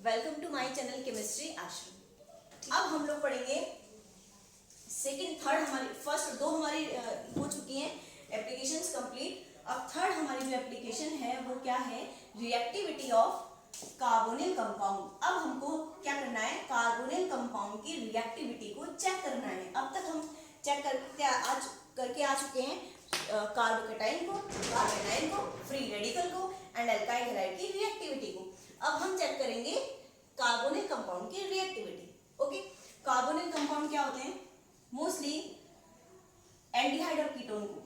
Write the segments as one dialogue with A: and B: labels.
A: Welcome to my channel chemistry Ashram. अब हम लोग पढ़ेंगे सेकंड थर्ड, हमारी फर्स्ट दो हमारी हो चुकी हैं एप्लीकेशंस कंप्लीट। अब थर्ड हमारी जो एप्लीकेशन है वो क्या है, रिएक्टिविटी ऑफ कार्बोनिल कंपाउंड। अब हमको क्या करना है, कार्बोनिल कंपाउंड की रिएक्टिविटी को चेक करना है। अब तक हम चेक करके आ चुके हैं कार्बोकेटाइन को, कार्बोनाइल को, फ्री रेडिकल को एंड अल्काइल हैलाइड की रिएक्टिविटी को। अब हम चेक करेंगे कार्बोनिल कंपाउंड की रिएक्टिविटी। ओके, कार्बोनिल कंपाउंड क्या होते हैं, मोस्टली एल्डिहाइड और कीटोन को।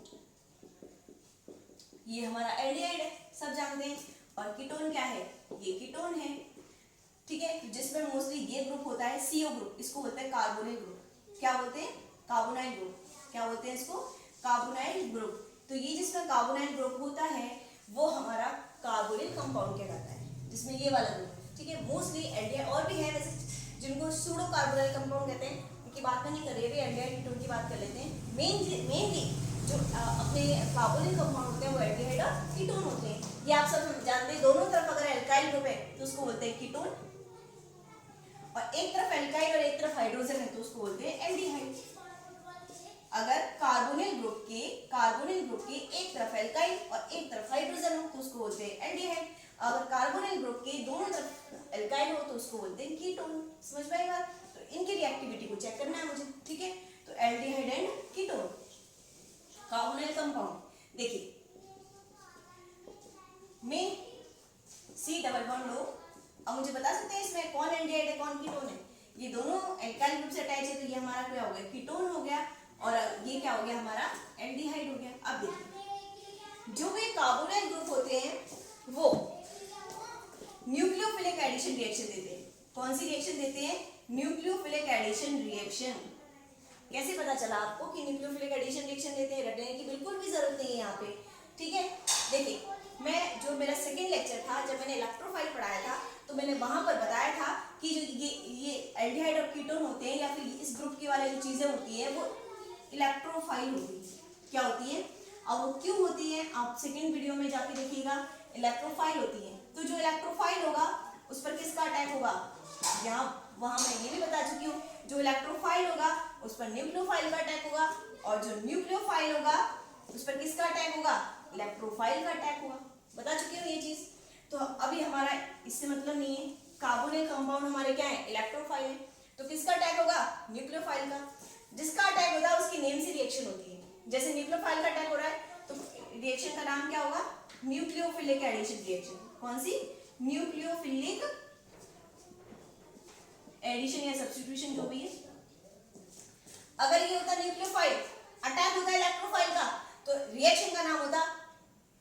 A: ये हमारा एल्डिहाइड है, सब जानते हैं, और कीटोन क्या है, ये कीटोन है। ठीक है, जिसमें मोस्टली ये ग्रुप होता है CO ग्रुप, इसको बोलते हैं कार्बोनिल ग्रुप। क्या बोलते हैं, कार्बोनाइल ग्रुप। क्या बोलते हैं इसको, कार्बोनाइल ग्रुप। तो ये जिसमें कार्बोनाइल ग्रुप होता है वो हमारा कार्बोनिल कंपाउंड कहलाता है, जिसमें ये वाला ग्रुप। ठीक है, मोस्टली एल्डिहाइड और भी है वैसे जिनको सूडो कार्बोनाइल कंपाउंड कहते हैं, उनकी बात में नहीं कर रहे, एल्डिहाइड कीटोन की बात कर लेते हैं। मेनली जो अपने कार्बोनिल कंपाउंड होते हैं वो एल्डिहाइड और कीटोन होते हैं। ये आप सब जानते हैं, दोनों तरफ अगर एल्काइल ग्रुप है तो उसको बोलते हैं कीटोन, और एक तरफ एल्काइल और एक तरफ हाइड्रोजन है तो उसको बोलते हैं एल्डिहाइड। अगर कार्बोनिल ग्रुप के एक तरफ एल्काइल और एक तरफ हाइड्रोजन हो तो उसको बोलते हैं एल्डिहाइड। अगर कार्बोनिल ग्रुप के दोनों तरफ एल्काइल हो तो उसको बोलते हैं कीटोन। समझ में आई बात? तो इनकी रिएक्टिविटी को चेक करना है मुझे। ठीक है, तो aldehyde and ketone carbonyl compound. देखिए में C डबल बॉन्ड लो। अब मुझे बता सकते हैं इसमें कौन एल्डिहाइड है कौन कीटोन है? ये दोनों एल्काइल ग्रुप से अटैच है तो ये हमारा क्या हो गया, कीटोन हो गया, और ये क्या हो गया, हमारा एल्डिहाइड हो गया। अब देखिए जो भी कार्बोनाइल ग्रुप होते हैं वो न्यूक्लियोफिलिक एडिशन रिएक्शन देते हैं। कौन सी रिएक्शन देते हैं, न्यूक्लियोफिलिक एडिशन रिएक्शन। कैसे पता चला आपको कि न्यूक्लियोफिलिक एडिशन रिएक्शन देते हैं? रटने की बिल्कुल भी जरूरत नहीं है यहाँ पे। ठीक है, देखिए मैं जो मेरा सेकेंड लेक्चर था, जब मैंने इलेक्ट्रोफाइल पढ़ाया था तो मैंने वहां पर बताया था कि जो ये एल्डिहाइड और कीटोन होते हैं या फिर इस ग्रुप की वाली जो चीजें होती है वो इलेक्ट्रोफाइल होती है। क्या होती है, और वो क्यों होती है आप सेकेंड वीडियो में जाके देखिएगा। इलेक्ट्रोफाइल होती है, तो जो इलेक्ट्रोफाइल होगा उस पर किसका अटैक होगा, यहाँ वहां मैं ये भी बता चुकी हूँ। जो इलेक्ट्रोफाइल होगा उस पर न्यूक्लियोफाइल का अटैक होगा, और जो न्यूक्लियोफाइल होगा उस पर किसका अटैक होगा, इलेक्ट्रोफाइल का अटैक होगा। बता चुकी हूँ ये चीज। तो अभी हमारा इससे मतलब नहीं है, कार्बोनिल कंपाउंड हमारे क्या है, इलेक्ट्रोफाइल है, तो किसका अटैक होगा, न्यूक्लियोफाइल का। जिसका अटैक होता है उसकी नेम से रिएक्शन होती है। जैसे न्यूक्लियोफाइल का अटैक हो रहा है तो रिएक्शन का नाम क्या होगा, न्यूक्लियोफिलिक एडिशन रिएक्शन। कौन सी, न्यूक्लियोफिलिक एडिशन या सब्स्टिट्यूशन जो भी है। अगर ये होता न्यूक्लियोफाइल, अटैक होता इलेक्ट्रोफाइल का, तो रिएक्शन का नाम होता,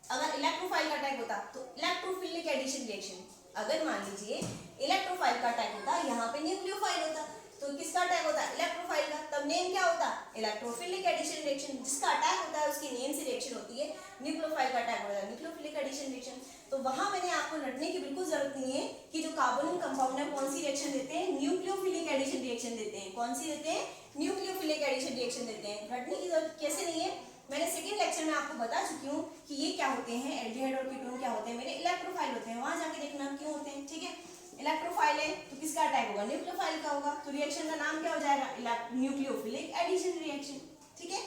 A: अगर इलेक्ट्रोफाइल का अटैक होता तो इलेक्ट्रोफिलिक एडिशन रिएक्शन। अगर मान लीजिए इलेक्ट्रोफाइल का अटैक होता, यहाँ पे न्यूक्लियोफाइल होता, तो किसका अटैक होता, इलेक्ट्रोफाइल का, तब नेम क्या होता, इलेक्ट्रोफिलिक एडिशन रिएक्शन। जिसका अटैक होता है उसकी नेम से रिएक्शन होती है, न्यूक्लियोफाइल का अटैक होता है न्यूक्लियोफिलिक एडिशन रिएक्शन। तो वहां मैंने आपको रटने की बिल्कुल जरूरत नहीं है कि जो कार्बोनिल कंपाउंड है कौन सी रिएक्शन देते हैं, न्यूक्लियोफिलिक एडिशन रिएक्शन देते हैं। कौन सी देते हैं, न्यूक्लियोफिलिक एडिशन रिएक्शन देते हैं। रटने की जरूरत कैसे नहीं है, मैंने सेकंड लेक्चर में आपको बता चुकी हूँ कि ये क्या होते हैं, एल्डिहाइड और कीटोन क्या होते हैं, मेरे इलेक्ट्रोफाइल होते हैं, वहां जाके देखना क्यों होते हैं। ठीक है, इलेक्ट्रोफाइल है तो किसका अटैक होगा, न्यूक्लियोफाइल का होगा, तो रिएक्शन का नाम क्या हो जाएगा, न्यूक्लियोफिलिक एडिशन रिएक्शन। ठीक है,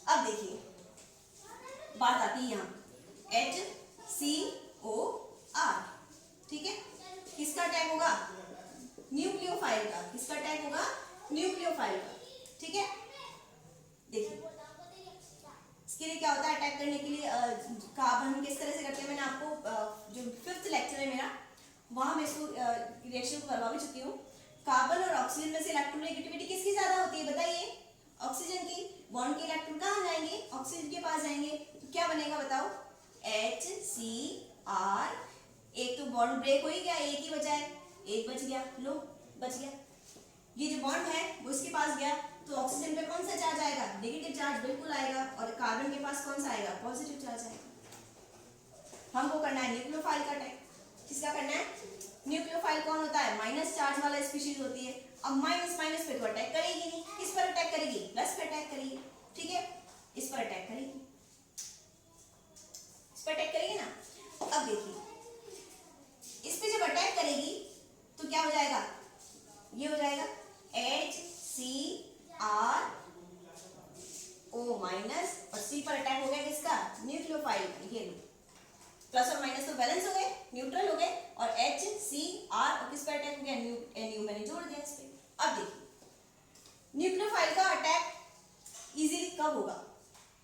A: अब देखिए बात आती है यहाँ HCOR। ठीक है, किसका अटैक होगा, न्यूक्लियोफाइल का। किसका अटैक होगा, न्यूक्लियोफाइल का। ठीक है, देखिए इसके लिए क्या होता है, अटैक करने के लिए कार्बन किस तरह से करते हैं, मैंने आपको जो फिफ्थ लेक्चर है मेरा वहां मैं इसको रिएक्शन को करवा भी चुकी हूँ। कार्बन और ऑक्सीजन में से इलेक्ट्रोनेगेटिविटी किसकी ज्यादा होती है बताइए, ऑक्सीजन की। बॉन्ड के इलेक्ट्रॉन कहाँ जाएंगे, ऑक्सीजन के पास जाएंगे, तो क्या बनेगा बताओ, HCR। एक तो बॉन्ड ब्रेक हो ही गया, एक ही बचा है, एक बच गया, लो बच गया। ये जो बॉन्ड है वो इसके पास गया तो ऑक्सीजन पे कौन सा चार्ज आएगा, नेगेटिव चार्ज बिल्कुल आएगा, और कार्बन के पास कौन सा आएगा, पॉजिटिव चार्ज आएगा। हमको करना है न्यूक्लियोफाइल का अटैक। किसका करना है, न्यूक्लियोफाइल कौन होता है, माइनस चार्ज वाला स्पीशीज होती है। अब माइनस माइनस पे तो अटैक करेगी नहीं, किस पर अटैक करेगी, प्लस पे अटैक करेगी। ठीक है, इस पर अटैक करेगी, इस पर अटैक करेगी ना। अब देखिए इस पे जब अटैक करेगी बैलेंस हो गए, न्यूट्रल हो गए, और H C R और किस पे अटैक हो गया, NU मैंने जोड़ दिया इस पे। अब देखिए न्यूक्लियोफाइल का अटैक इजीली कब होगा,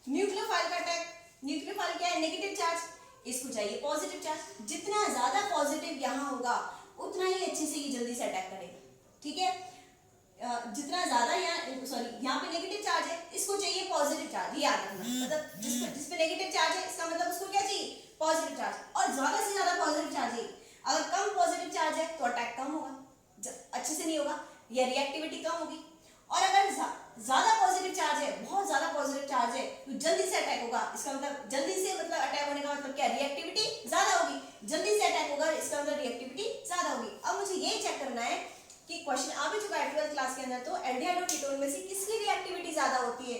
A: न्यूक्लियोफाइल का अटैक, न्यूक्लियोफाइल क्या है, नेगेटिव चार्ज, इसको चाहिए पॉजिटिव चार्ज, जितना ज्यादा पॉजिटिव यहाँ होगा उतना ही अच्छे से ये जल्दी से अटैक करेगा, ठीक है। जितना ज्यादा यहाँ पे नेगेटिव चार्ज है, इसको चाहिए पॉजिटिव चार्ज, ये याद रखना, मतलब जिसपे नेगेटिव चार्ज है इसका मतलब उसको क्या चाहिए, पॉजिटिव चार्ज, और ज्यादा से ज्यादा पॉजिटिव चार्ज है। अगर कम पॉजिटिव चार्ज है तो अटैक कम होगा, अच्छे से नहीं होगा, या रिएक्टिविटी कम होगी, और अगर ज्यादा पॉजिटिव चार्ज है, बहुत ज्यादा पॉजिटिव चार्ज है, तो जल्दी से अटैक होगा, इसका मतलब जल्दी से मतलब अटैक होने का मतलब क्या, रिएक्टिविटी ज्यादा होगी, जल्दी से अटैक होगा इसका मतलब रिएक्टिविटी ज्यादा होगी। अब मुझे ये चेक करना है कि क्वेश्चन आ भी चुका है 12th क्लास के अंदर, तो एल्डिहाइड और कीटोन में से किसकी रिएक्टिविटी ज्यादा होती है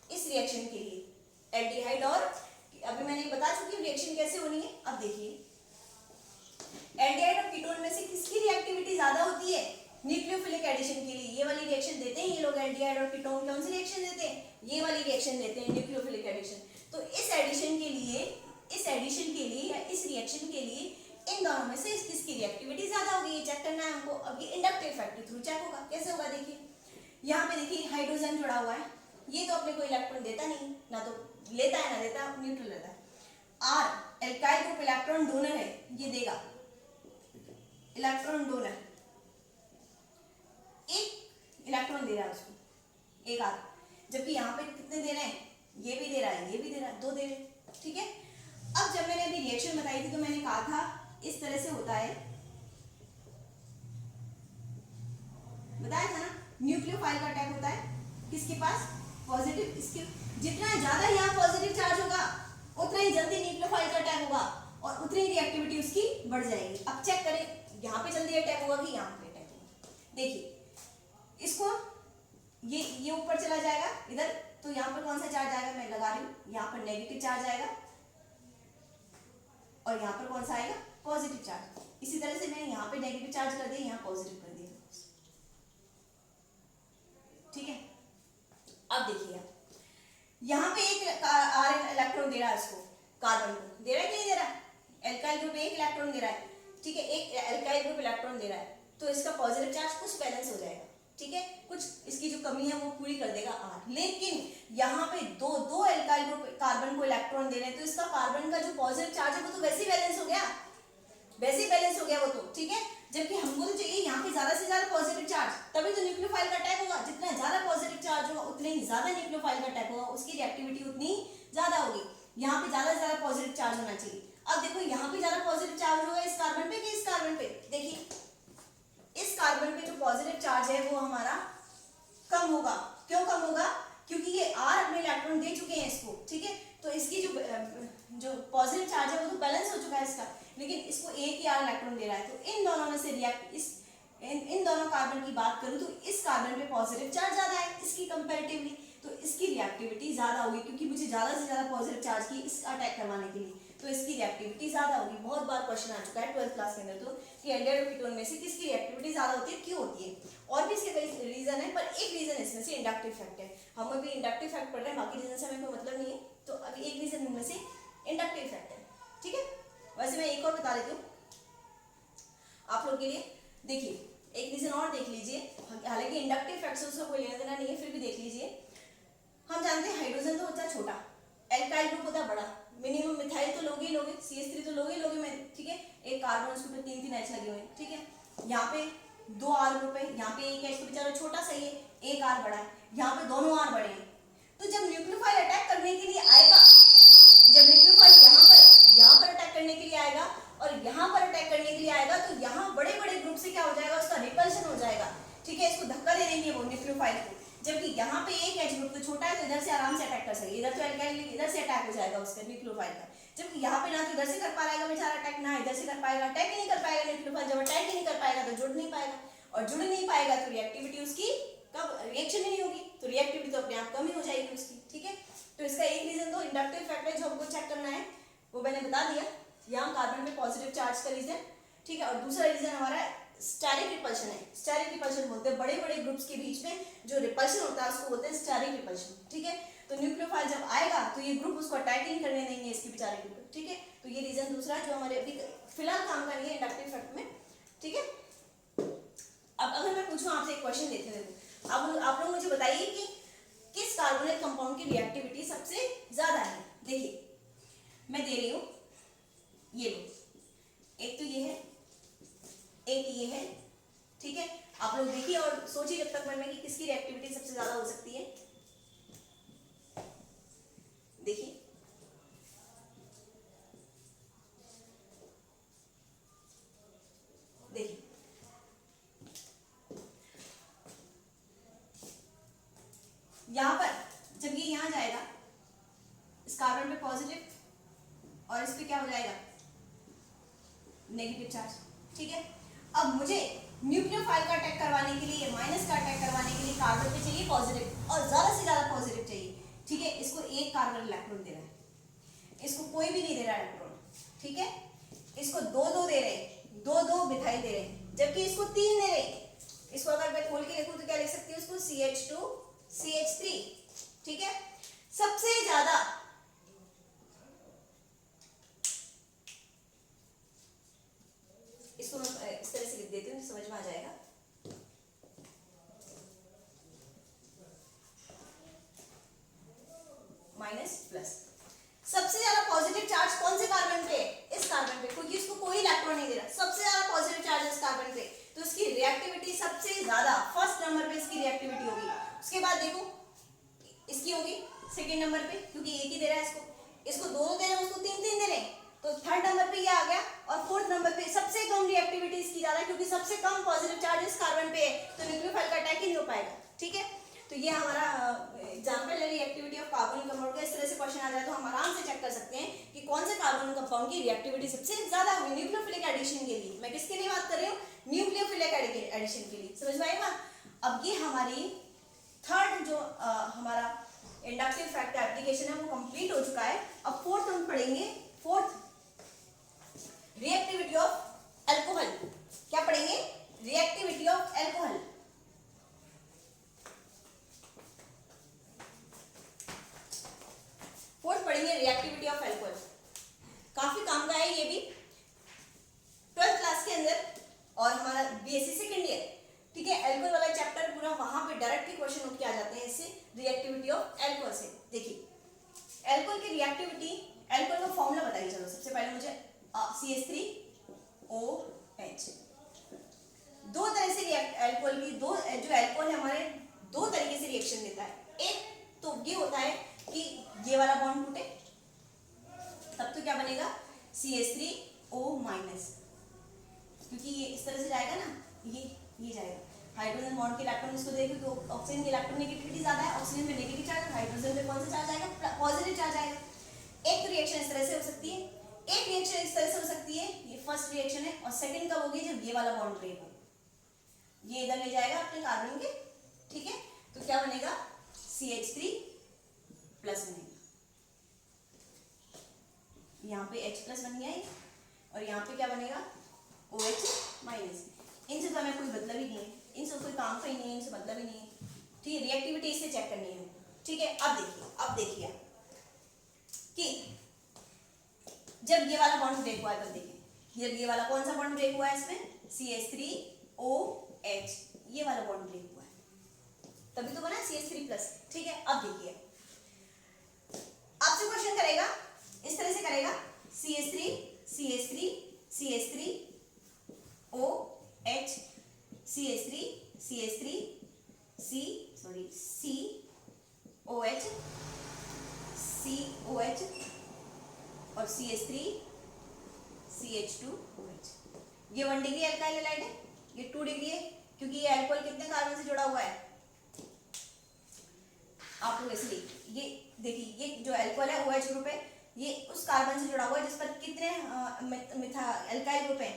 A: इस रिएक्शन के लिए, एल्डिहाइड और, अभी मैंने बता चुकी हूँ रिएक्शन कैसे होनी है। अब देखिए एल्डिहाइड और कीटोन में से किसकी रिएक्टिविटी ज्यादा होती है न्यूक्लियोफिलिक एडिशन के लिए, ये वाली रिएक्शन देते हैं ये लोग, एल्डिहाइड और कीटोन कौन सी रिएक्शन देते हैं, ये वाली रिएक्शन देते हैं, न्यूक्लियोफिलिक एडिशन। तो इस एडिशन के लिए या इस रिएक्शन के लिए इन दोनों में से किसकी रिएक्टिविटी ज्यादा होगी, ये चेक करना है हमको। अब ये इंडक्टिव इफेक्ट के थ्रू चेक होगा, कैसे होगा, देखिए यहाँ पे देखिए हाइड्रोजन जुड़ा हुआ है, ये तो अपने को इलेक्ट्रॉन देता नहीं, ना तो लेता है ना देता, न्यूट्रल रहता है। R alkyl group electron donor है, ये देगा इलेक्ट्रॉन डोनर, एक इलेक्ट्रॉन दे रहा है उसको, एक R, जबकि यहाँ पे कितने दे रहे हैं, ये भी दे रहा है, ये भी दे रहा है, दो दे रहे हैं, ठीक है। अब जब मैंने अभी रिएक्शन बताई थी तो मैंने कहा था इस तरह से होता है, बताया था ना, न्यूक्लियोफाइल का अटैक होता है किसके पास, पॉजिटिव, इसके जितना ज्यादा यहाँ पॉजिटिव चार्ज होगा उतना ही जल्दी न्यूक्लियोफाइल का अटैक होगा और उतनी रिएक्टिविटी उसकी बढ़ जाएगी। अब चेक करें यहाँ पे जल्दी अटैक होगा कि यहाँ पे अटैक होगा, देखिए इसको ये ऊपर चला जाएगा इधर, तो यहाँ पर कौन सा चार्ज आएगा, मैं लगा रही हूँ, यहाँ पर नेगेटिव चार्ज आएगा और यहाँ पर कौन सा आएगा, पॉजिटिव चार्ज। इसी तरह से मैंने यहाँ पे नेगेटिव चार्ज कर दिया, यहाँ पॉजिटिव कर दिया, ठीक है। अब देखिए यहाँ पे एक R इलेक्ट्रॉन दे रहा है, इसको कार्बन को दे रहा है कि नहीं दे रहा, एल्काइल ग्रुप एक इलेक्ट्रॉन दे रहा है, ठीक है, एक एल्काइल ग्रुप इलेक्ट्रॉन दे रहा है, तो इसका पॉजिटिव चार्ज कुछ बैलेंस हो जाएगा, ठीक है, कुछ इसकी जो कमी है वो पूरी कर देगा R। लेकिन यहाँ पे दो एल्काइल ग्रुप कार्बन को इलेक्ट्रॉन दे रहे हैं, तो इसका कार्बन का जो पॉजिटिव चार्ज है वो तो वैसे ही बैलेंस हो गया, वैसे ही बैलेंस हो गया वो तो, ठीक है। जबकि हमको तो चाहिए यहाँ पे ज्यादा से ज्यादा पॉजिटिव चार्ज, तभी तो न्यूक्लियोफाइल का अटैक होगा, जितना ज्यादा पॉजिटिव चार्ज होगा उतने ही ज्यादा न्यूक्लियोफाइल का अटैक होगा, उसकी रिएक्टिविटी उतनी ज्यादा होगी। यहाँ पे ज्यादा से ज्यादा पॉजिटिव चार्ज होना चाहिए। अब देखो यहाँ पे ज्यादा पॉजिटिव चार्ज होगा इस कार्बन पे कि इस कार्बन पे, देखिए इस कार्बन पे जो पॉजिटिव चार्ज है वो हमारा कम होगा। क्यों कम होगा, क्योंकि ये R अपने इलेक्ट्रॉन दे चुके हैं इसको, ठीक है, तो इसकी जो पॉजिटिव चार्ज है वो तो बैलेंस हो चुका है इसका, लेकिन इसको एक ही R इलेक्ट्रॉन दे रहा है। तो इन दोनों में से इन दोनों कार्बन की बात करूं तो इस कार्बन पे पॉजिटिव चार्ज ज्यादा है इसकी कंपैरेटिवली, तो इसकी रिएक्टिविटी ज्यादा होगी, क्योंकि मुझे ज्यादा से ज्यादा पॉजिटिव चार्ज की इस अटैक करवाने के लिए, तो इसकी रिएक्टिविटी ज्यादा होगी। बहुत बार क्वेश्चन आ चुका है 12th क्लास के अंदर तो कि एल्डिहाइड और कीटोन में से किसकी रिएक्टिविटी ज्यादा होती है, क्यों होती है, और भी इसके कई रीजन है, पर एक रीजन इसमें से इंडक्टिव इफेक्ट है। हम अभी इंडक्टिव इफेक्ट पढ़ रहे हैं, बाकी रीजन से हमें कोई मतलब नहीं है, तो अभी एक रीजन इनमें से इंडक्टिव इफेक्ट है, ठीक है। वैसे मैं एक और बता देती हूँ आप लोग के लिए, देखिए एक रीजन और देख लीजिए, हालांकि इंडक्टिव इफेक्ट से उसका कोई लेना देना नहीं है, फिर भी देख लीजिए। हम जानते हैं हाइड्रोजन तो होता है छोटा, एल्काइल ग्रुप होता है बड़ा, मिनिमम मिथाइल तो लोगे ही लोगे, CH3 तो लोगे ही लोगे मैं, ठीक है, एक कार्बन उसके ऊपर 3 H लगे हुए हैं, ठीक है। यहाँ पे 2 R ग्रुप है, यहाँ पे एक H तो बेचारा छोटा सही है, एक R बड़ा है, यहाँ पे दोनों R बड़े हैं। तो जब न्यूक्लियोफाइल अटैक करने के लिए आएगा, जब न्यूक्लियोफाइल यहाँ पर अटैक करने के लिए आएगा और यहाँ पर अटैक करने के लिए आएगा, तो यहाँ बड़े बड़े ग्रुप से क्या हो जाएगा, उसका रिपल्शन हो जाएगा, ठीक है, इसको धक्का दे देंगे वो न्यूक्लियोफाइल को। जबकि यहाँ पे एक H ग्रुप तो छोटा है, तो इधर से आराम से अटैक कर सकेगा, इधर तो एल्काइल इधर से अटैक हो जाएगा उसका न्यूक्लियोफाइल का, जबकि यहाँ पे ना तो इधर से कर पाएगा बेचारा अटैक, ना इधर से कर पाएगा, अटैक ही नहीं कर पाएगा न्यूक्लियोफाइल। जब अटैक ही नहीं कर पाएगा तो जुड़ नहीं पाएगा, और जुड़ नहीं पाएगा तो रिएक्टिविटी उसकी कब, रिएक्शन ही नहीं होगी, तो रिएक्टिविटी तो अपने आप कम ही हो जाएगी उसकी, ठीक है। तो इसका एक रीजन तो इंडक्टिव इफेक्ट है, जो हमको चेक करना है वो मैंने बता दिया, यहाँ कार्बन में पॉजिटिव चार्ज का रीजन, ठीक है। और दूसरा रीजन हमारा स्टेरिक रिपल्शन है, स्टेरिक रिपल्शन बोलते हैं, बड़े बड़े ग्रुप्स के बीच में जो रिपल्शन होता है उसको बोलते हैं स्टेरिक रिपल्शन, ठीक है। तो न्यूक्लियोफाइल जब आएगा तो ये ग्रुप उसको अटैक नहीं करने देंगे इसकी बेचारे के ऊपर, ठीक है। तो ये रीजन दूसरा जो हमारे अभी फिलहाल काम का नहीं है इंडक्टिव इफेक्ट में, ठीक है। अब अगर मैं पूछूं आपसे एक क्वेश्चन देते हुए, अब आप लोग मुझे बताइए कि किस कार्बोनेट कंपाउंड की रिएक्टिविटी सबसे ज्यादा है। देखिए मैं दे रही हूं, ये लो, एक तो ये है, एक ये है, ठीक है। आप लोग देखिए और सोचिए जब तक मन में कि किसकी रिएक्टिविटी सबसे ज्यादा हो सकती है। देखिए देखिए यहां पर जब ये यहां जाएगा इस कार्बन पे पॉजिटिव और इस पे क्या हो जाएगा नेगेटिव चार्ज, ठीक है। अब मुझे न्यूक्लियोफाइल का अटैक करवाने के लिए, माइनस का अटैक करवाने के लिए कार्बन पे चाहिए पॉजिटिव और ज्यादा से ज्यादा पॉजिटिव चाहिए, ठीक है। इसको एक कार्बन इलेक्ट्रॉन दे रहा है, इसको कोई भी नहीं दे रहा इलेक्ट्रॉन, ठीक है। इसको दो दो दे रहे हैं, दो दो मिथाइल दे रहे हैं, जबकि इसको तीन दे रहे हैं। इसको अगर मैं खोल के लिखूं तो क्या लिख सकती हूँ, इसको CH2 CH3, ठीक है। सबसे ज्यादा इसको मैं इस तरह से लिख देती हूँ, समझ में आ जाएगा। माइनस प्लस, सबसे ज्यादा पॉजिटिव चार्ज कौन से कार्बन पे, इस कार्बन पे, क्योंकि इसको कोई इलेक्ट्रॉन नहीं दे रहा। सबसे ज्यादा पॉजिटिव चार्ज इस कार्बन पे, तो इसकी रिएक्टिविटी सबसे ज्यादा फर्स्ट नंबर पे इसकी रिएक्टिविटी होगी। उसके बाद देखो इसकी होगी सेकंड नंबर पे, क्योंकि एक ही दे रहा है इसको दो दे रहे हैं, उसको तीन तीन दे रहे हैं, तो थर्ड नंबर पे ये आ गया। और फोर्थ नंबर पे सबसे कम रिएक्टिविटी इसकी ज्यादा, क्योंकि सबसे कम पॉजिटिव चार्ज इस कार्बन पे है, तो न्यूक्लियोफाइल का अटैक ही नहीं हो पाएगा, ठीक है। तो ये हमारा एग्जांपल है रिएक्टिविटी ऑफ कार्बोनिक कंपाउंड का। इस तरह से क्वेश्चन आ जाए तो हम आराम से चेक कर सकते हैं कि कौन से कार्बोनिक कंपाउंड की रिएक्टिविटी सबसे ज्यादा होगी न्यूक्लियोफिलिक एडिशन के लिए। मैं किसके लिए बात कर रही हूँ, न्यूक्लियोफिलिक एडिशन के लिए, समझ में आएगा। अब ये हमारी थर्ड जो हमारा इंडक्टिव इफेक्ट का एप्लीकेशन है वो कंप्लीट हो चुका है। अब फोर्थ हम पढ़ेंगे, फोर्थ रिएक्टिविटी ऑफ अल्कोहल। क्या पढ़ेंगे, रिएक्टिविटी ऑफ अल्कोहल। फोर्थ पढ़ेंगे रिएक्टिविटी ऑफ अल्कोहल, काफी काम का है ये भी 12th क्लास के अंदर और हमारा बीएससी सेकंड ईयर, ठीक है। अल्कोहल वाला चैप्टर पूरा वहां पे डायरेक्टली क्वेश्चन उठ के आ जाते हैं इससे, रिएक्टिविटी ऑफ अल्कोहल से। देखिए अल्कोहल की रिएक्टिविटी, अल्कोहल का फॉर्मूला बताइए। चलो सबसे पहले मुझे CH3OH, दो तरह से अल्कोहल की, दो जो अल्कोहल है हमारे दो तरीके से रिएक्शन देता है। एक तो ये होता है कि ये वाला बॉन्ड टूटे, तब तो क्या बनेगा CH3O-, क्योंकि ये इस तरह से जाएगा ना, ये जाएगा, हाइड्रोजन बॉन्ड के इलेक्ट्रॉन इसको देंगे तो ऑक्सीजन की इलेक्ट्रॉन नेगेटिविटी ज्यादा है, ऑक्सीजन पे नेगेटिव चार्ज, हाइड्रोजन पे कौन सा चार्ज आएगा, पॉजिटिव चार्ज आएगा। एक तो रिएक्शन इस तरह से हो सकती है, एक रिएक्शन इस तरह से हो सकती है, ये फर्स्ट रिएक्शन है। और सेकंड कब होगी, जब ये वाला बॉन्ड ब्रेक हो, ये इधर ले जाएगा अपने कार्बन के, ठीक है। तो क्या बनेगा CH3+ बनेगा, यहाँ पे H+ बन गया है, और यहाँ पे क्या बनेगा OH-। इनसे तो हमें कोई मतलब ही नहीं है, इनसे कोई काम का ही नहीं है, इनसे मतलब ही नहीं है, ठीक है। रिएक्टिविटी इससे चेक करनी है, ठीक है। अब देखिए कि जब ये वाला बॉन्ड ब्रेक हुआ है, तब देखिए जब ये वाला कौन सा बॉन्ड ब्रेक हुआ है, इसमें CH3OH, ये वाला बॉन्ड ब्रेक हुआ है, तभी तो बना CH3+, ठीक है। अब देखिए आपसे क्वेश्चन करेगा, इस तरह से करेगा, CH3 CH3 CH3OH CH3 CH3 COH COH और CH3 CH2OH। ये 1 डिग्री अल्काइल हैलाइड है, ये 2 डिग्री है, क्योंकि ये अल्कोहल कितने कार्बन से जुड़ा हुआ है, आप लोग इसलिए ये देखिए, ये जो अल्कोहल है OH ग्रुप है, ये उस कार्बन से जुड़ा हुआ है जिस पर कितने मिथा अल्काइल ग्रुप है,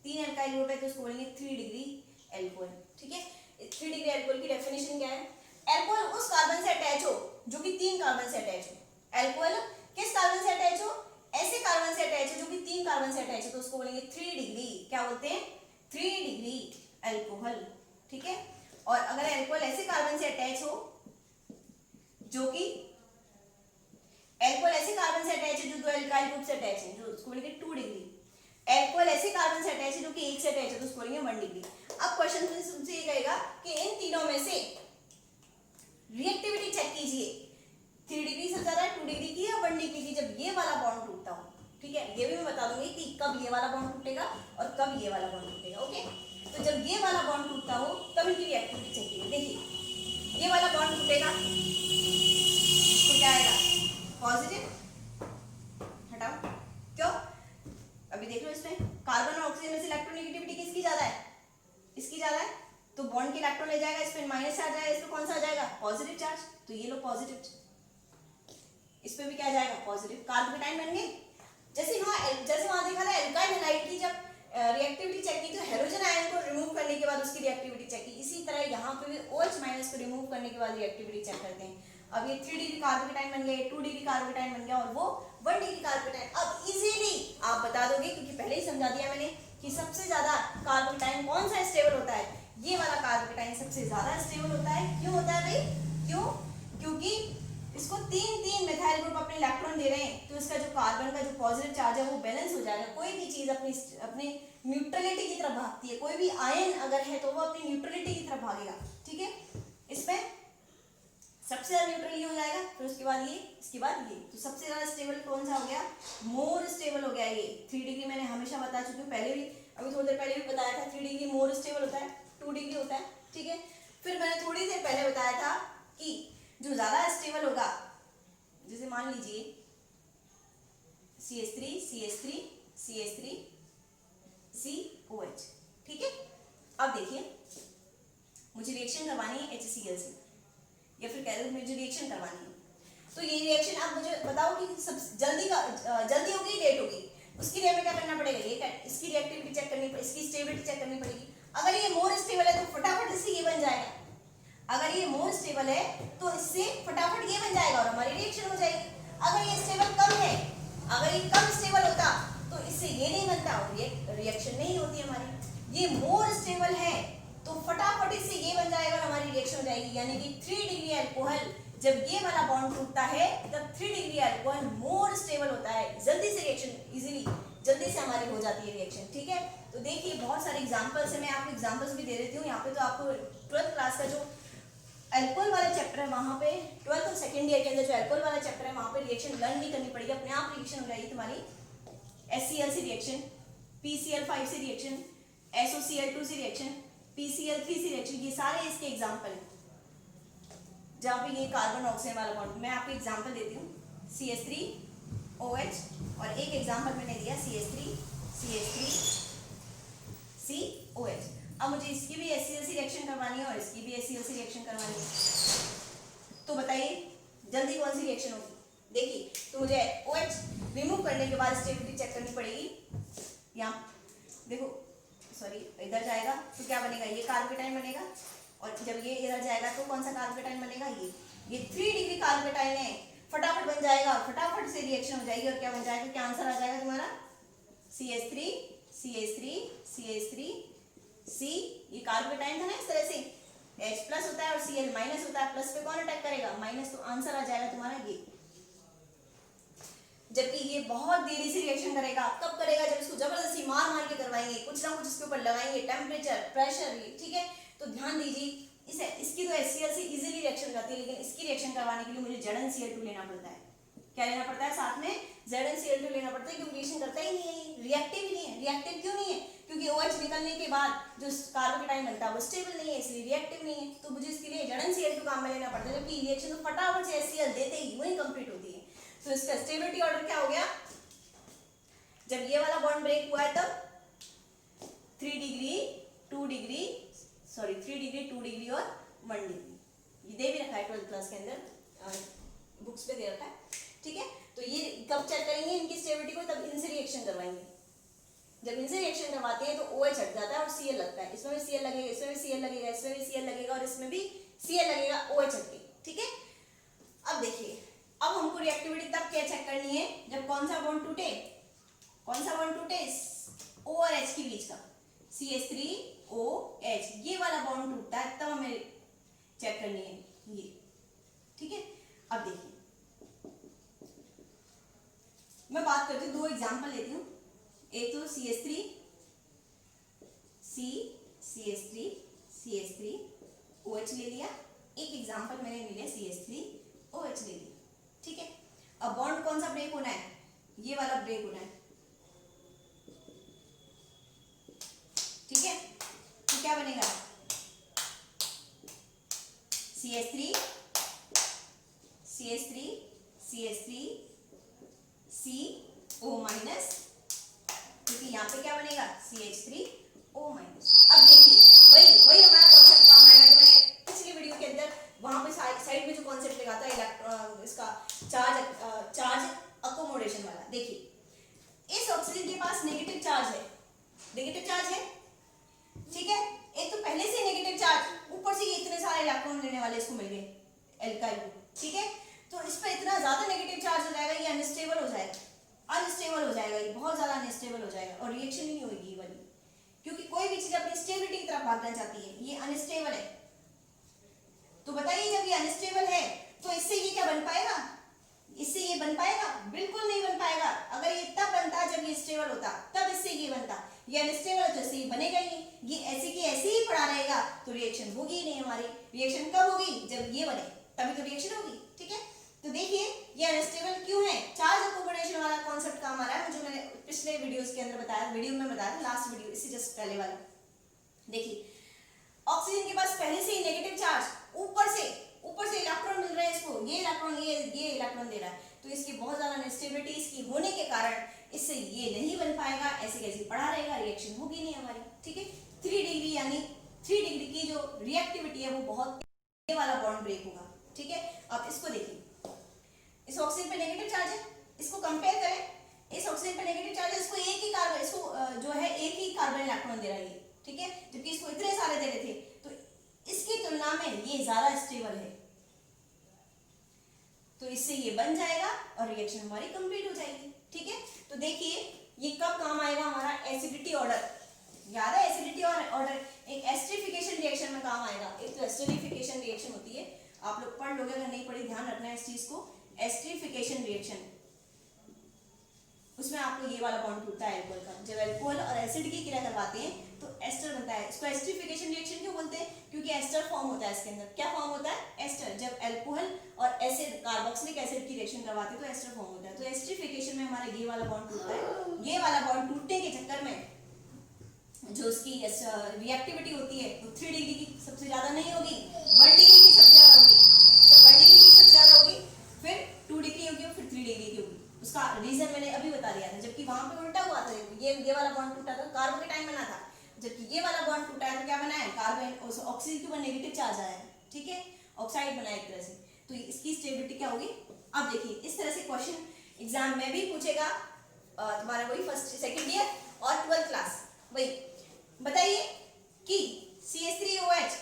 A: 3 अल्काइल ग्रुप है, तो उसको बोलेंगे 3 डिग्री अल्कोहल, ठीक है। 3 डिग्री अल्कोहल की डेफिनेशन क्या है, अल्कोहल उस कार्बन से अटैच हो जो कि 3 कार्बन से अटैच हो। अल्कोहल किस कार्बन से अटैच हो, ऐसे कार्बन से अटैच हो जो कि 3 कार्बन से अटैच हो, तो उसको बोलेंगे 3 डिग्री, क्या बोलते हैं 3 डिग्री अल्कोहल, ठीक है। और अगर अल्कोहल ऐसे कार्बन से अटैच हो जो कि एल्कोहल ऐसे कार्बन से अटैच है जो दो एल्काइल ग्रुप से अटैच है, जो उसको बोलेंगे 2 डिग्री। एल्कोहल ऐसे कार्बन से अटैच है जो कि एक से अटैच है, तो उसको बोलेंगे 1 डिग्री। अब क्वेश्चन तुमसे ये कहेगा कि इन तीनों में से रिएक्टिविटी चेक कीजिए, 3 डिग्री से ज्यादा 2 डिग्री की या 1 डिग्री की, जब ये वाला बॉन्ड टूटता हो। ठीक है, ये भी मैं बता दूंगी कि कब ये वाला बॉन्ड टूटेगा और कब ये वाला बॉन्ड टूटेगा। ओके, तो जब ये वाला बॉन्ड टूटता हो तब इनकी रिएक्टिविटी चेक कीजिए। देखिए ये वाला बॉन्ड टूटेगा तो क्या आएगा, पॉजिटिव। हटाओ, क्यों, अभी देख लो इसमें कार्बन और ऑक्सीजन में से इलेक्ट्रोनेगेटिविटी किसकी ज्यादा है, इसकी ज्यादा है, तो बॉन्ड के इलेक्ट्रॉन ले जाएगा, इस पे माइनस आ जाएगा, इस पे कौन सा आ जाएगा, पॉजिटिव चार्ज, तो ये लो पॉजिटिव, इस पे भी क्या जाएगा, पॉजिटिव, कार्बोकेटाइन बन गए। जैसे वहां देखा था एल्काइल हैलाइड की जब रिएक्टिविटी चेक की तो हेलोजन आयन को रिमूव करने के बाद उसकी रिएक्टिविटी चेक की, इसी तरह यहाँ पे भी OH माइनस को रिमूव करने के बाद रिएक्टिविटी चेक करते हैं। अब ये 3 डिग्री कार्बोकेटाइन बन गया, 2 डिग्री कार्बोकेटाइन बन गया और वो 1 डिग्री कार्बोकेटाइन। अब इजीली आप बता दोगे क्योंकि पहले ही समझा दिया मैंने कि सबसे ज्यादा कार्बोकेटाइन कौन सा स्टेबल होता है, ये वाला कार्बोकेटाइन सबसे ज्यादा स्टेबल होता है। क्यों होता है भाई, क्यों, क्योंकि इसको 3 मिथाइल ग्रुप अपने इलेक्ट्रॉन दे रहे हैं, तो इसका जो कार्बन का जो पॉजिटिव चार्ज है वो बैलेंस हो जाएगा। कोई भी चीज अपनी न्यूट्रलिटी की तरफ भागती है, कोई भी आयन अगर है तो वो अपनी न्यूट्रलिटी की तरफ भागेगा। ठीक है, इसमें सबसे ज्यादा न्यूट्रल ये हो जाएगा, फिर उसके बाद ये, इसके बाद ये, तो सबसे ज्यादा स्टेबल कौन सा हो गया, मोर स्टेबल हो गया ये। 3 डिग्री मैंने हमेशा बता चुकी हूँ, पहले भी, अभी थोड़ी देर पहले भी बताया था, 3 डिग्री मोर स्टेबल होता है, 2 डिग्री होता है। ठीक है, फिर मैंने थोड़ी देर पहले बताया था कि जो ज्यादा स्टेबल होगा, जैसे मान लीजिए CH3 CH3 CH3 COH। ठीक है, अब देखिए मुझे रिएक्शन करवानी है HCl से, या फिर कह दो मुझे रिएक्शन करवानी है, तो ये रिएक्शन आप मुझे बताओ कि सब जल्दी होगी लेट होगी, उसके लिए हमें क्या करना पड़ेगा, ये इसकी रिएक्टिविटी चेक करनी पड़ेगी, इसकी स्टेबिलिटी चेक करनी पड़ेगी। अगर ये मोर स्टेबल है तो फटाफट इससे ये बन जाएगा, अगर ये मोर स्टेबल है तो इससे फटाफट ये बन जाएगा और हमारी रिएक्शन हो जाएगी। अगर ये स्टेबल कम है, अगर ये कम स्टेबल होता तो इससे ये नहीं बनता और रिएक्शन नहीं होती हमारी। ये मोर स्टेबल है तो फटाफट इससे ये बन जाएगा और हमारी रिएक्शन हो जाएगी। यानी कि 3 डिग्री अल्कोहल जब ये वाला बॉन्ड टूटता है तब 3 डिग्री अल्कोहल मोर स्टेबल होता है, जल्दी से रिएक्शन इजीली जल्दी से हमारी हो जाती है रिएक्शन। ठीक है, तो देखिए बहुत सारे एग्जांपल्स है, मैं आपको एग्जांपल्स भी दे देती हूँ। यहाँ पे तो आपको 12th क्लास का जो अल्कोहल वाला चैप्टर है वहां पे 12th और सेकंड ईयर के अंदर जो अल्कोहल वाला चैप्टर है वहां पे रिएक्शन लर्न नहीं करनी पड़ेगी, अपने आप रिएक्शन हो जाएगी तुम्हारी। HCl से रिएक्शन, PCl5 से रिएक्शन, SOCl2 से रिएक्शन, PCl3 से रिएक्शन, ये सारे इसके एग्जांपल हैं जहाँ पे ये कार्बन ऑक्सीजन वाला बॉन्ड। मैं आपको एग्जांपल देती हूँ, CH3OH और एक एग्जांपल मैंने दिया CH3 CH3COH। अब मुझे इसकी भी HCl से रिएक्शन करवानी है और इसकी भी HCl से रिएक्शन करवानी है, तो बताइए जल्दी कौन सी रिएक्शन होगी। देखिए, तो मुझे OH रिमूव करने के बाद स्टेबिलिटी चेक करनी पड़ेगी। यहाँ देखो, सॉरी इधर जाएगा तो क्या बनेगा, ये कार्बोकेटाइन बनेगा, और जब ये इधर जाएगा तो कौन सा कार्बोकेटाइन बनेगा, ये 3 डिग्री कार्बोकेटाइन है, फटाफट बन जाएगा और फटाफट से रिएक्शन हो जाएगी और क्या बन जाएगा, क्या आंसर आ जाएगा तुम्हारा, CH3 CH3 CH3 C। ये कार्बोकेटाइन था ना, इस तरह से H प्लस होता है और Cl माइनस होता है, प्लस पे कौन अटैक करेगा, माइनस, तो आंसर आ जाएगा तुम्हारा ये। जबकि ये बहुत देरी से रिएक्शन करेगा, कब करेगा, जब इसको जबरदस्ती मार मार के करवाएंगे, कुछ ना कुछ इसके ऊपर लगाएंगे, टेम्परेचर प्रेशर। ठीक है, तो ध्यान दीजिए, इसकी तो HCl से इजीली रिएक्शन हो जाती है, लेकिन इसकी रिएक्शन करवाने के लिए मुझे ZnCl2 लेना पड़ता है। क्या लेना पड़ता है, साथ में ZnCl2 लेना पड़ता है, क्योंकि रिएक्शन करता ही नहीं है, रिएक्टिव ही नहीं है। रिएक्टिव क्यों नहीं है, क्योंकि OH निकलने के बाद जो कार्बोकेटाइन बनता है वो स्टेबल नहीं है, इसलिए रिएक्टिव नहीं है। तो मुझे इसके लिए ZnCl2 काम में लेना पड़ता है, जबकि रिएक्शन तो फटाफट से HCl देते ही वही कंप्लीट होती है। तो इसका स्टेबिलिटी ऑर्डर क्या हो गया, जब ये वाला बॉन्ड ब्रेक हुआ है तब 3 degree 2 degree, sorry 3 degree 2 degree और 1 डिग्री, ये दे भी रखा है 12th क्लास के अंदर, बुक्स पे दे रखा है। ठीक है, तो ये कब चेक करेंगे इनकी स्टेबिलिटी को, तब इनसे रिएक्शन करवाएंगे। जब इनसे रिएक्शन करवाते हैं तो OH हट जाता है और Cl लगता है, इसमें भी Cl लगेगा, इसमें भी Cl लगेगा, इसमें भी Cl लगेगा और इसमें भी Cl लगेगा, OH हट गई। ठीक है, अब देखिए, अब हमको रिएक्टिविटी तब क्या चेक करनी है, जब कौन सा बॉन्ड टूटे, कौन सा बॉन्ड टूटे, O और H के बीच का, CH3OH, ये वाला बॉन्ड टूटता है तब हमें चेक करनी है ये। ठीक है, अब देखिए मैं बात करती हूँ, दो एग्जाम्पल लेती हूँ। एक तो CH3 OH ले लिया, एक एग्जाम्पल मैंने ले लिया CH3 OH ले लिया, ठीक है। अब बॉन्ड कौन सा ब्रेक होना है, ये वाला ब्रेक होना है, ठीक है। तो क्या बनेगा, CH3 CO माइनस, क्योंकि यहाँ पे क्या बनेगा CH3O माइनस। अब देखिए वही हमारा कॉन्सेप्ट काम आएगा जो मैंने पिछली वीडियो के अंदर वहां पे साइड में जो कॉन्सेप्ट लगा था इलेक्ट्रॉन इसका चार्ज अकोमोडेशन वाला। देखिए इस ऑक्सीजन के पास नेगेटिव चार्ज है, ठीक है। एक तो पहले से नेगेटिव चार्ज, ऊपर से ये इतने सारे इलेक्ट्रॉन लेने वाले इसको मिल गए एल्काइल को, ठीक है। तो इस पर इतना ज्यादा नेगेटिव चार्ज हो जाएगा, ये अनस्टेबल हो जाएगा, ये बहुत ज्यादा अनस्टेबल हो जाएगा और रिएक्शन ही नहीं होगी ये वाली, क्योंकि कोई भी चीज अपनी स्टेबिलिटी की तरफ भागना चाहती है, ये अनस्टेबल है। तो बताइए जब ये अनस्टेबल है तो इससे ये क्या बन पाएगा, इससे ये बन पाएगा, बिल्कुल नहीं बन पाएगा। अगर ये तब बनता जब ये स्टेबल होता, तब इससे ये बनता। ये अनस्टेबल है तो इससे ये बनेगा ही नहीं, ये ऐसे की ऐसे ही पड़ा रहेगा, तो रिएक्शन होगी ही नहीं हमारी। रिएक्शन कब होगी, जब ये बने तभी तो रिएक्शन होगी, ठीक है। तो देखिए ये अनस्टेबल क्यों है, चार्ज अकोमोडेशन वाला कॉन्सेप्ट काम आ रहा है, जो मैंने पिछले वीडियोस के अंदर बताया, वीडियो में बताया था, लास्ट वीडियो इससे जस्ट पहले वाला। देखिए ऑक्सीजन के पास पहले से ही नेगेटिव चार्ज, ऊपर से इलेक्ट्रॉन मिल रहे हैं इसको, ये इलेक्ट्रॉन दे रहा है, तो इसकी बहुत ज्यादा अनस्टेबिलिटी इसकी होने के कारण इससे ये नहीं बन पाएगा, ऐसे कैसे पड़ा रहेगा, रिएक्शन होगी नहीं हमारी, ठीक है। 3 डिग्री यानी 3 डिग्री की जो रिएक्टिविटी है वो बहुत, ये वाला बॉन्ड ब्रेक होगा, ठीक है। अब इसको देखिए, इस ऑक्सीजन पे नेगेटिव चार्ज है, इसको कंपेयर करें, इस ऑक्सीजन पे नेगेटिव चार्ज है, इसको एक ही कार्बन, इसको जो है एक ही कार्बन इलेक्ट्रॉन दे रहा है, ठीक है, जबकि इसको इतने सारे दे रहे थे, तो इसकी तुलना में ये ज्यादा स्टेबल है, तो इससे ये बन जाएगा और रिएक्शन हमारी कंप्लीट हो जाएगी, ठीक है। तो देखिए ये कब काम आएगा, हमारा एसिडिटी ऑर्डर, याद है एसिडिटी ऑर्डर एक एस्टरिफिकेशन रिएक्शन में काम आएगा। एक तो एस्टरिफिकेशन रिएक्शन होती है, आप लोग पढ़ लोगे, अगर नहीं पढ़ी ध्यान रखना है इस चीज को। एस्टरिफिकेशन रिएक्शन, उसमें आपको ये वाला बॉन्ड टूटता है एल्कोहल का, जब एल्कोहल और एसिड की क्रिया करवाते हैं तो एस्टर बनता है। इसको एस्टरिफिकेशन रिएक्शन क्यों बोलते हैं, क्योंकि एस्टर फॉर्म होता है इसके अंदर। क्या फॉर्म होता है, एस्टर। जब एल्कोहल और एसिड कार्बोक्सिलिक एसिड की रिएक्शन करवाते हैं तो एस्टर फॉर्म होता है। तो एस्टरिफिकेशन में हमारे ये वाला बॉन्ड टूटता है। ये वाला बॉन्ड टूटने के चक्कर में जो उसकी रिएक्टिविटी होती है वो 3 डिग्री की सबसे ज्यादा नहीं होगी, 1 डिग्री की सबसे ज्यादा होगी, 1 डिग्री की सबसे ज्यादा होगी, फिर 2 डिग्री होगी और फिर 3 डिग्री की होगी। उसका रीजन मैंने अभी बता दिया था, जबकि वहां पे उल्टा हुआ था। ये वाला बॉन्ड टूटा था कार्बन के टाइम बना था, जबकि ये वाला बॉन्ड टूटा है तो क्या बना है, कार्बन ऑक्सीजन के ऊपर नेगेटिव चार्ज आया है, ठीक है, ऑक्साइड बना एक तरह से। तो इसकी स्टेबिलिटी क्या होगी। अब देखिए इस तरह से क्वेश्चन एग्जाम में भी पूछेगा, तुम्हारा वही फर्स्ट सेकंड ईयर और 12th क्लास। वही बताइए कि CH3OH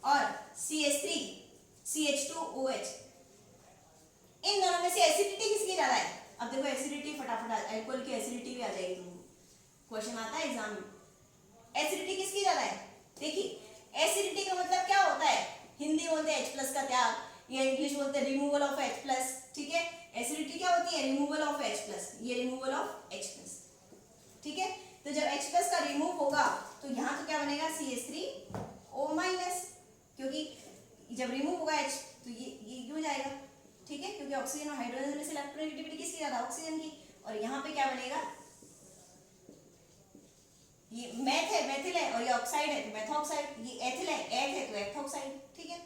A: और CH2OH, इन दोनों में से एसिडिटी किसकी ज्यादा है। अब देखो एसिडिटी फटाफट, एल्कोहल की एसिडिटी भी आ जाएगी, तुमको क्वेश्चन आता है एग्जाम में, एसिडिटी किसकी ज्यादा है। देखिए एसिडिटी का मतलब क्या होता है, हिंदी बोलते हैं H+ का त्याग, या इंग्लिश बोलते हैं रिमूवल ऑफ H+, ठीक है। एसिडिटी क्या होती है, रिमूवल ऑफ H+, ये रिमूवल ऑफ H+, ठीक है। तो जब H+ का रिमूव होगा तो यहाँ तो क्या बनेगा CH3O-, क्योंकि जब रिमूव होगा H तो ये क्यों जाएगा, ठीक है, क्योंकि ऑक्सीजन और हाइड्रोजन में से इलेक्ट्रोनेगेटिविटी किसकी ज्यादा, ऑक्सीजन की। और यहाँ पे क्या बनेगा, ये मैथ है, मेथिल है, और ये ऑक्साइड है तो मेथॉक्साइड, ये एथिल है, एथ है तो एथोक्साइड, ठीक है।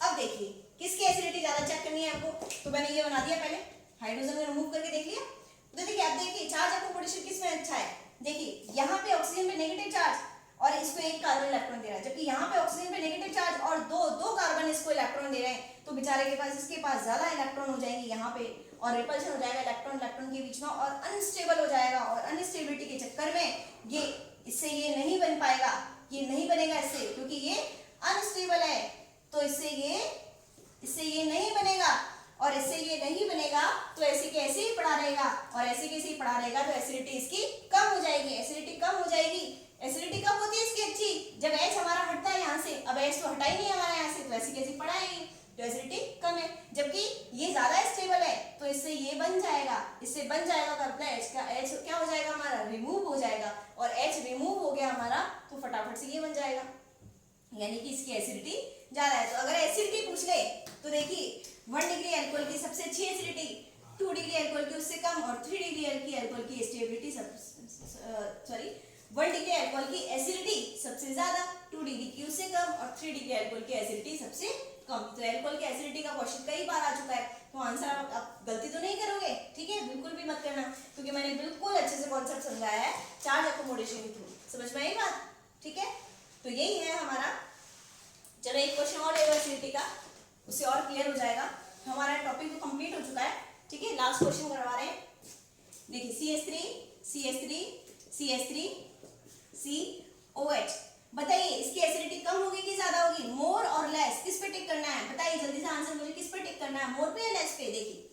A: अब देखिए किसकी एसिडिटी ज्यादा चेक करनी है आपको, तो मैंने ये बना दिया पहले, हाइड्रोजन को रिमूव करके देख लिया। तो देखिए अब देखिए चार्ज अकोमोडेशन किसमें अच्छा है। देखिए यहाँ पे ऑक्सीजन पे नेगेटिव चार्ज और इसको एक कार्बन इलेक्ट्रॉन दे रहा है, जबकि यहाँ पे ऑक्सीजन पे नेगेटिव चार्ज और दो कार्बन इसको इलेक्ट्रॉन दे रहे हैं, तो बेचारे के पास, इसके पास ज्यादा इलेक्ट्रॉन हो जाएंगे यहाँ पे, और रिपल्शन हो जाएगा इलेक्ट्रॉन के बीच में, और अनस्टेबल हो जाएगा, और अनस्टेबिलिटी के चक्कर में ये इससे ये नहीं बन पाएगा, ये नहीं बनेगा इससे, क्योंकि ये अनस्टेबल है, तो इससे ये नहीं बनेगा, और इससे ये नहीं बनेगा तो ऐसे के ऐसे ही पड़ा रहेगा, और ऐसे के ऐसे ही पड़ा रहेगा तो एसिडिटी इसकी कम हो जाएगी। एसिडिटी कम हो जाएगी, एसिडिटी कब होती है इसकी अच्छी, जब H हमारा हटता है यहाँ से। अब H तो हटा ही नहीं हमारा यहाँ से, तो ऐसे कैसे पड़ा है, तो एसिडिटी कम है। जबकि ये ज्यादा स्टेबल है तो इससे ये बन जाएगा, इससे बन जाएगा का अपना एच का एच क्या हो जाएगा हमारा रिमूव हो जाएगा, और एच रिमूव हो गया हमारा तो फटाफट से ये बन जाएगा, यानी कि इसकी एसिडिटी ज्यादा है। तो अगर एसिडिटी पूछ ले तो देखिए 1 डिग्री अल्कोहल की सबसे अच्छी एसिडिटी, 2 डिग्री अल्कोहल की उससे कम, और 3 डिग्री की अल्कोहल की स्टेबिलिटी 1 डिग्री अल्कोहल की एसिडिटी सबसे ज्यादा, 2 डिग्री की उससे कम, और 3 डिग्री अल्कोहल की एसिडिटी सबसे कम। तो अल्कोहल की एसिडिटी का क्वेश्चन कई बार आ चुका है, तो आंसर आप गलती तो नहीं करोगे, ठीक है, बिल्कुल भी मत करना, क्योंकि मैंने बिल्कुल अच्छे से कॉन्सेप्ट समझाया है चार्ज अकोमोडेशन के थ्रू। समझ में आई बात, ठीक है। तो यही है हमारा। चलो एक क्वेश्चन और लेगा एसिडिटी का, उससे और क्लियर हो जाएगा। हमारा टॉपिक तो कंप्लीट हो चुका है, ठीक है। लास्ट क्वेश्चन करवा रहे हैं। देखिए CH3CH3COH, बताइए इसकी एसिडिटी कम होगी कि ज्यादा होगी, मोर और लेस, किस पे टिक करना है, बताइए जल्दी से आंसर मुझे, किस पे टिक करना है, मोर पे या लेस पे। देखिए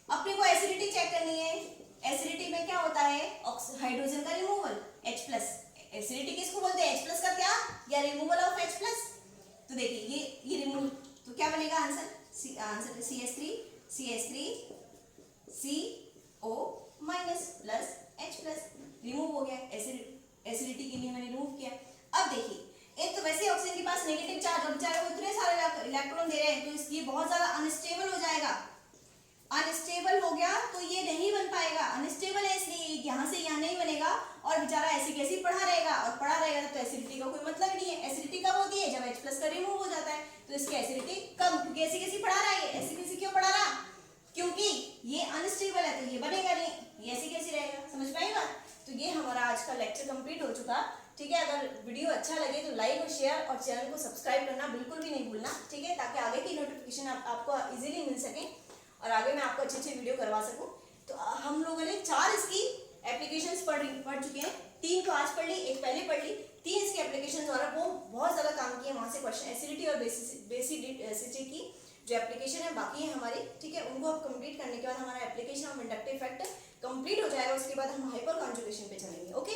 A: अपने को एसिडिटी चेक करनी है। एसिडिटी में क्या होता है, हाइड्रोजन का रिमूवल H+। एसिडिटी किसको बोलते हैं, H+ का त्याग या रिमूवल ऑफ H+। तो देखिए ये रिमूव, तो क्या बनेगा answer, answer CH3CO plus H+, remove हो गया, एसिडिटी के लिए मैंने रिमूव किया। अब देखिए एक तो वैसे ऑक्सीजन के पास नेगेटिव चार्ज, और बेचारे को इतने सारे इलेक्ट्रॉन दे रहे हैं, तो इसकी बहुत ज्यादा अनस्टेबल हो जाएगा। अनस्टेबल हो गया तो ये नहीं बन पाएगा, अनस्टेबल है इसलिए यहाँ से यहाँ नहीं बनेगा, और बेचारा ऐसी कैसी पड़ा रहेगा, और पड़ा रहेगा तो एसिडिटी का कोई मतलब नहीं है। एसिडिटी कब होती है, जब H+ का रिमूव हो जाता है, तो इसकी एसिडिटी कम, क्योंकि ऐसी कैसी पड़ा रहा है, ऐसी कैसी क्यों पड़ा रहा, क्योंकि ये अनस्टेबल है, तो ये बनेगा नहीं, ये ऐसी कैसी रहेगा। समझ में आई बात। तो ये हमारा आज का लेक्चर कंप्लीट हो चुका, ठीक है। अगर वीडियो अच्छा लगे तो लाइक और शेयर, और चैनल को सब्सक्राइब करना बिल्कुल भी नहीं भूलना, ठीक है, ताकि आगे की नोटिफिकेशन आपको इजीली मिल सके, और आगे मैं आपको अच्छे वीडियो करवा सकूं। तो हम लोगों ने 4 इसकी एप्लीकेशंस पढ़ चुके हैं, 3 तो आज पढ़ ली, एक पहले पढ़ ली, 3 इसके एप्लीकेशंस और वो बहुत ज़्यादा काम किए, वहाँ से क्वेश्चन एसिडिटी और बेसिसिटी की जो एप्लीकेशन है बाकी है हमारी, ठीक है, उनको अब कंप्लीट करने के बाद हमारा application of inductive effect complete हो जाएगा। उसके बाद हम हाइपर कॉन्जुगेशन पे चलेंगे, ओके।